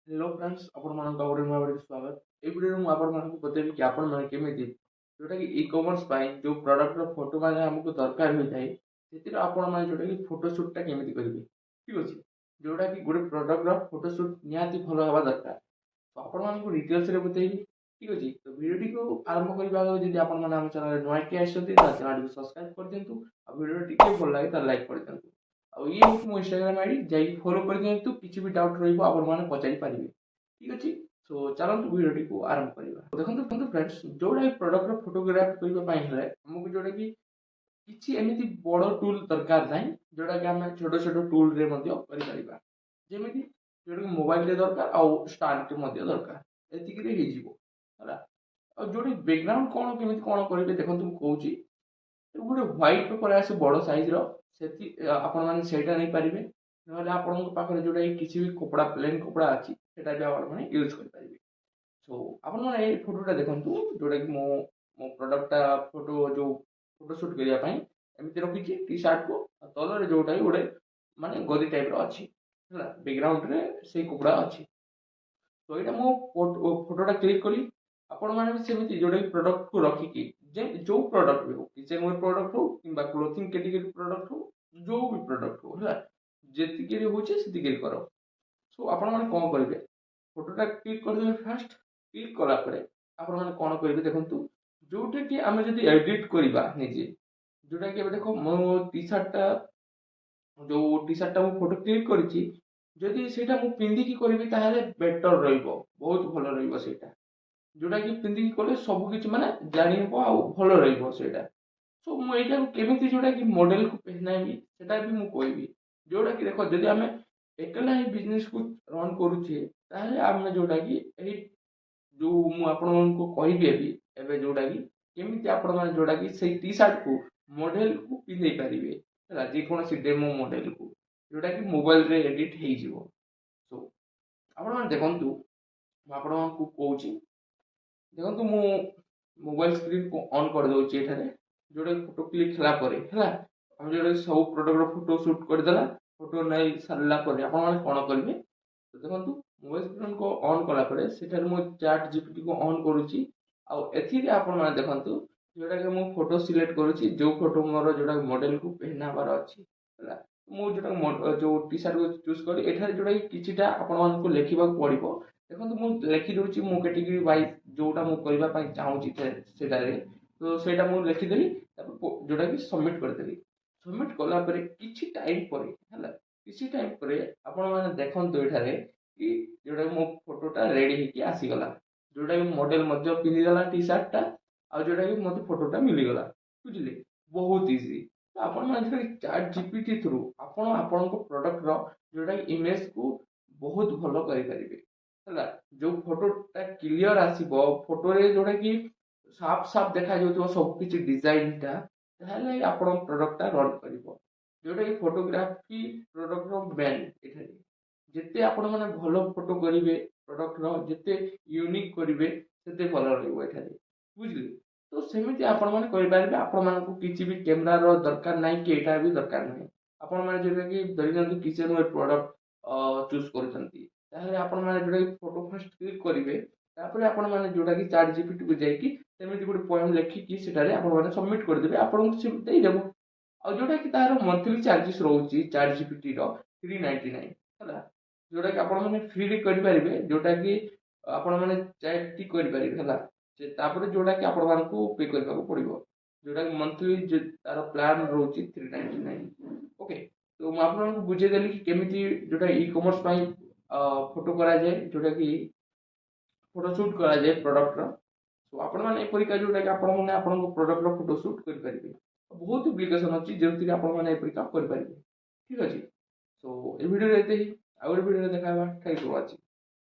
Hello friends ଆପଣମାନଙ୍କୁ ଆଉ ଗୋଟେ ନୂଆ ଭିଡ଼ିଓ ସ୍ୱାଗତ। এই ଭିଡ଼ିଓରେ ମୁଁ ଆପଣମାନଙ୍କୁ ବତେଇବି କି ଆପଣମାନେ କେମିତି ଯୋଉଟା କି ଇ-କମର୍ସ ପାଇଁ ଯୋଉ ପ୍ରଡକ୍ଟର ଫଟୋ ମାନେ ଆମକୁ ଦରକାର ହୋଇଥାଏ ସେଥିରେ ଆପଣମାନେ ଯୋଉଟା କି ଫଟୋ ସୁଟଟା କେମିତି କରିବେ। ଠିକ୍ ଅଛି। ଯୋଉଟା କି ଗୋଟେ ପ୍ରଡକ୍ଟର ଫଟୋ ସୁଟ ନିହାତି ଭଲ ହେବା ଦରକାର। ତ ଆପଣମାନଙ୍କୁ ଡିଟେଲ୍ସରେ ବତେଇବି। ଠିକ୍ ଅଛି। ତ ଭିଡ଼ିଓଟିକୁ ଆରମ୍ଭ କରିବା ଆଗରୁ ଯଦି ଆପଣମାନେ ଆମ ଚ୍ୟାନେଲରେ ନୂଆ କି ଆସିଛନ୍ତି ତ ଚ୍ୟାନେଲଟିକୁ ସବସ୍କ୍ରାଇବ କରିଦିଅନ୍ତୁ ଆଉ ଭିଡ଼ିଓଟି ଟିକେ ଭଲ ଲାଗେ ତାହେଲେ ଲାଇକ୍ କରିଦିଅନ୍ତୁ। ଆଉ ଇଏ ହେଉଛି ମୋ ଇନଷ୍ଟାଗ୍ରାମ ଆଇଡି ଯାଇକି ଫଲୋ କରିଦିଅନ୍ତୁ କିଛି ବି ଡାଉଟ୍ ରହିବ ଆପଣମାନେ ପଚାରି ପାରିବେ। ঠিক ଅଛି। ସୋ ଚାଲନ୍ତୁ ଭିଡ଼ିଓଟିକୁ ଆରମ୍ଭ କରିବା। ଦେଖନ୍ତୁ ଫ୍ରେଣ୍ଡସ୍ ଯୋଉଟା ଏ ପ୍ରଡକ୍ଟର ଫଟୋଗ୍ରାଫ କରିବା ପାଇଁ ହେଲେ ଆମକୁ ଯୋଉଟା କି କିଛି ଏମିତି ବଡ଼ ଟୁଲ୍ ଦରକାର ନାହିଁ ଯୋଉଟା କି ଆମେ ଛୋଟ ଛୋଟ ଟୁଲରେ ମଧ୍ୟ କରିପାରିବା। ଯେମିତି ଯୋଉଟା କି ମୋବାଇଲରେ ଦରକାର ଆଉ ଷ୍ଟାଣ୍ଡଟେ ମଧ୍ୟ ଦରକାର। ଏତିକିରେ ହେଇଯିବ ହେଲା। ଆଉ ଯୋଉଠି ବ୍ୟାକଗ୍ରାଉଣ୍ଡ କଣ କେମିତି କଣ କରିବେ ଦେଖନ୍ତୁ ମୁଁ କହୁଛି। ଗୋଟେ ହ୍ୱାଇଟ୍ ପେପର ଆସେ ବଡ଼ ସାଇଜର ଆପଣମାନେ ସେଇଟା ନେଇପାରିବେ। ନହେଲେ ଆପଣଙ୍କ ପାଖରେ ଯୋଉଟା କି କିଛି ବି କପଡ଼ା ପ୍ଲେନ୍ କପଡ଼ା ଅଛି ସେଟା ବି ଆପଣମାନେ ୟୁଜ୍ କରିପାରିବେ। ସୋ ଆପଣମାନେ ଏଇ ଫଟୋଟା ଦେଖନ୍ତୁ ଯୋଉଟା କି ମୁଁ ମୋ ପ୍ରଡକ୍ଟଟା ଫଟୋ ଯୋଉ ଫଟୋ ସୁଟ୍ କରିବା ପାଇଁ ଏମିତି ରଖିଛି ଟି ସାର୍ଟକୁ ଆଉ ତଳରେ ଯୋଉଟା କି ଗୋଟେ ମାନେ ଗଦି ଟାଇପର ଅଛି ହେଲା। ବ୍ୟାକଗ୍ରାଉଣ୍ଡରେ ସେଇ କପଡ଼ା ଅଛି। ତ ଏଇଟା ମୁଁ ଫଟୋଟା କ୍ଲିକ୍ କଲି। ଆପଣମାନେ ବି ସେମିତି ଯୋଉଟା କି ପ୍ରଡକ୍ଟକୁ ରଖିକି ଯେ ଯୋଉ ପ୍ରଡକ୍ଟ ବି ହଉ କିଚେନ ପ୍ରଡକ୍ଟ ହଉ କିମ୍ବା କ୍ଲୋଥିଂ କ୍ୟାଟେଗୋରୀ ପ୍ରଡକ୍ଟ ହଉ ଯୋଉ ବି ପ୍ରଡକ୍ଟ ହଉ ହେଲା ଯେତିକିରେ ହଉଛି ସେତିକିରେ କର। ସୋ ଆପଣମାନେ କଣ କରିବେ ଫଟୋଟା କ୍ଲିକ୍ କରିଦେବେ ଫାଷ୍ଟ। କ୍ଲିକ୍ କଲା ପରେ ଆପଣମାନେ କଣ କରିବେ ଦେଖନ୍ତୁ ଯୋଉଟା କି ଆମେ ଯଦି ଏଡିଟ୍ କରିବା ନିଜେ ଯୋଉଟା କି ଏବେ ଦେଖ ମୋ ଟି ସାର୍ଟଟା ଯୋଉ ଟି ସାର୍ଟଟା ମୁଁ ଫଟୋ କ୍ଲିକ୍ କରିଛି ଯଦି ସେଇଟା ମୁଁ ପିନ୍ଧିକି କରିବି ତାହେଲେ ବେଟର ରହିବ ବହୁତ ଭଲ ରହିବ ସେଇଟା। ଯୋଉଟା କି ପିନ୍ଧିକି କଲେ ସବୁ କିଛି ମାନେ ଜାଣି ହେବ ଆଉ ଭଲ ରହିବ ସେଇଟା। ସୋ ମୁଁ ଏଇଟାକୁ କେମିତି ଯୋଉଟା କି ମଡେଲକୁ ପେହନାଇବି ସେଟା ବି ମୁଁ କହିବି। ଯୋଉଟା କି ଦେଖ ଯଦି ଆମେ ଏକଲା ହିଁ ବିଜନେସକୁ ରନ୍ କରୁଛେ ତାହେଲେ ଆମେ ଯୋଉଟା କି ଏଇ ଯୋଉ ମୁଁ ଆପଣଙ୍କୁ କହିବି ଏବେ ଯୋଉଟା କି କେମିତି ଆପଣମାନେ ଯୋଉଟା କି ସେଇ ଟି ସାର୍ଟକୁ ମଡେଲକୁ ପିନ୍ଧେଇ ପାରିବେ ହେଲା ଯେକୌଣସି ଡେମୋ ମଡେଲକୁ ଯୋଉଟା କି ମୋବାଇଲରେ ଏଡିଟ୍ ହେଇଯିବ। ସୋ ଆପଣମାନେ ଦେଖନ୍ତୁ ମୁଁ ଆପଣଙ୍କୁ କହୁଛି ଦେଖନ୍ତୁ ମୁଁ ମୋବାଇଲ ସ୍କ୍ରିନକୁ ଅନ୍ କରିଦଉଛି ଏଠାରେ ଯୋଉଟା ଫଟୋ କ୍ଲିକ୍ ହେଲା ପରେ ହେଲା ଆମେ ଯୋଉଟା ସବୁ ପ୍ରଡକ୍ଟର ଫଟୋ ସୁଟ୍ କରିଦେଲା ଫଟୋ ନେଇ ସାରିଲା ପରେ ଆପଣମାନେ କଣ କରିବେ ଦେଖନ୍ତୁ ମୋବାଇଲ ସ୍କ୍ରିନକୁ ଅନ୍ କଲା ପରେ ସେଠାରେ ମୁଁ ଚାଟ୍ ଜିପିଟିକୁ ଅନ୍ କରୁଛି। ଆଉ ଏଥିରେ ଆପଣମାନେ ଦେଖନ୍ତୁ ଯୋଉଟା କି ମୁଁ ଫଟୋ ସିଲେକ୍ଟ କରୁଛି ଯୋଉ ଫଟୋ ମୋର ଯୋଉଟା ମଡେଲକୁ ପେହ୍ନାବାର ଅଛି ହେଲା। ମୁଁ ଯୋଉଟା ଯୋଉ ଟି ସାର୍ଟକୁ ଚୁଜ୍ କଲି ଏଠାରେ ଯୋଉଟା କି କିଛିଟା ଆପଣମାନଙ୍କୁ ଲେଖିବାକୁ ପଡିବ। ଦେଖନ୍ତୁ ମୁଁ ଲେଖି ଦଉଛି ମୁଁ କାଟେଗୋରୀ ୱାଇଜ ଯୋଉଟା ମୁଁ କରିବା ପାଇଁ ଚାହୁଁଛି ସେଟାରେ ତ ସେଇଟା ମୁଁ ଲେଖିଦେଲି ତାପରେ ଯୋଉଟା କି ସବମିଟ୍ କରିଦେଲି। ସବମିଟ୍ କଲା ପରେ କିଛି ଟାଇମ୍ ପରେ ହେଲା କିଛି ଟାଇମ୍ ପରେ ଆପଣମାନେ ଦେଖନ୍ତୁ ଏଠାରେ କି ଯୋଉଟା ମୋ ଫଟୋଟା ରେଡି ହେଇକି ଆସିଗଲା। ଯୋଉଟା କି ମଡେଲ ମଧ୍ୟ ପିନ୍ଧିଦେଲା ଟି ସାର୍ଟଟା ଆଉ ଯୋଉଟା କି ମତେ ଫଟୋଟା ମିଳିଗଲା। ବୁଝିଲେ ବହୁତ ଇଜି। ତ ଆପଣମାନେ ଯଦି ଚାଟ୍ ଜିପିଟି ଥ୍ରୁ ଆପଣ ଆପଣଙ୍କ ପ୍ରଡକ୍ଟର ଯୋଉଟା କି ଇମେଜକୁ ବହୁତ ଭଲ କରିପାରିବେ ହେଲା। ଯୋଉ ଫଟୋଟା କ୍ଲିୟର ଆସିବ ଫଟୋରେ ଯୋଉଟା କି ସାଫ୍ ସାଫ୍ ଦେଖାଯାଉଥିବ ସବୁ କିଛି ଡିଜାଇନଟା ତାହେଲେ ଆପଣଙ୍କ ପ୍ରଡକ୍ଟଟା ରନ୍ କରିବ। ଯୋଉଟା କି ଫଟୋଗ୍ରାଫି ପ୍ରଡକ୍ଟର ମେନ୍ ଏଠାରେ। ଯେତେ ଆପଣମାନେ ଭଲ ଫଟୋ କରିବେ ପ୍ରଡକ୍ଟର ଯେତେ ୟୁନିକ୍ କରିବେ ସେତେ ଭଲ ରହିବ ଏଠାରେ ବୁଝିଲେ। ତ ସେମିତି ଆପଣମାନେ କରିପାରିବେ ଆପଣମାନଙ୍କୁ କିଛି ବି କ୍ୟାମେରାର ଦରକାର ନାହିଁ କି ଏଇଟା ବି ଦରକାର ନାହିଁ। ଆପଣମାନେ ଯୋଉଟା କି ଧରି ନିଅନ୍ତୁ କିଚେନ ୱେର୍ ପ୍ରଡକ୍ଟ ଚୁଜ୍ କରୁଛନ୍ତି ତାହେଲେ ଆପଣମାନେ ଯୋଉଟା କି ଫଟୋ ଫାଷ୍ଟ କ୍ଲିକ୍ କରିବେ ତାପରେ ଆପଣମାନେ ଯୋଉଟା କି ଚାଟ୍ ଜିପିଟିକୁ ଯାଇକି ସେମିତି ଗୋଟେ ପଏଣ୍ଟ ଲେଖିକି ସେଠାରେ ଆପଣମାନେ ସବମିଟ୍ କରିଦେବେ ଆପଣଙ୍କୁ ସେ ଦେଇଦେବ। ଆଉ ଯୋଉଟା କି ତାର ମନ୍ଥଲି ଚାର୍ଜେସ୍ ରହୁଛି ଚାଟ୍ ଜିପିଟିର 399 ହେଲା। ଯୋଉଟା କି ଆପଣମାନେ ଫ୍ରିରେ କରିପାରିବେ ଯୋଉଟା କି ଆପଣମାନେ ଚାଟ୍ କରିପାରିବେ ହେଲା। ତାପରେ ଯୋଉଟା କି ଆପଣମାନଙ୍କୁ ପେ କରିବାକୁ ପଡିବ। ଯୋଉଟା କି ମନ୍ଥଲି ତାର ପ୍ଲାନ ରହୁଛି 399 ଓକେ। ତ ମୁଁ ଆପଣଙ୍କୁ ବୁଝେଇଦେଲି କି କେମିତି ଯୋଉଟା ଇ କମର୍ସ ପାଇଁ ଫଟୋ କରାଯାଏ ଯୋଉଟା କି ଫଟୋ ସୁଟ୍ କରାଯାଏ ପ୍ରଡକ୍ଟର। ତ ଆପଣମାନେ ଏପରିକା ଯୋଉଟା କି ଆପଣମାନେ ଆପଣଙ୍କ ପ୍ରଡକ୍ଟର ଫଟୋ ସୁଟ୍ କରିପାରିବେ। ବହୁତ ଆପ୍ଲିକେସନ ଅଛି ଯେଉଁଥିରେ ଆପଣମାନେ ଏପରି କାମ କରିପାରିବେ। ଠିକ୍ ଅଛି। ସୋ ଏ ଭିଡ଼ିଓରେ ଏତେ ହିଁ ଆଉ ଗୋଟେ ଭିଡ଼ିଓରେ ଦେଖା ହେବା। Thank you for watching.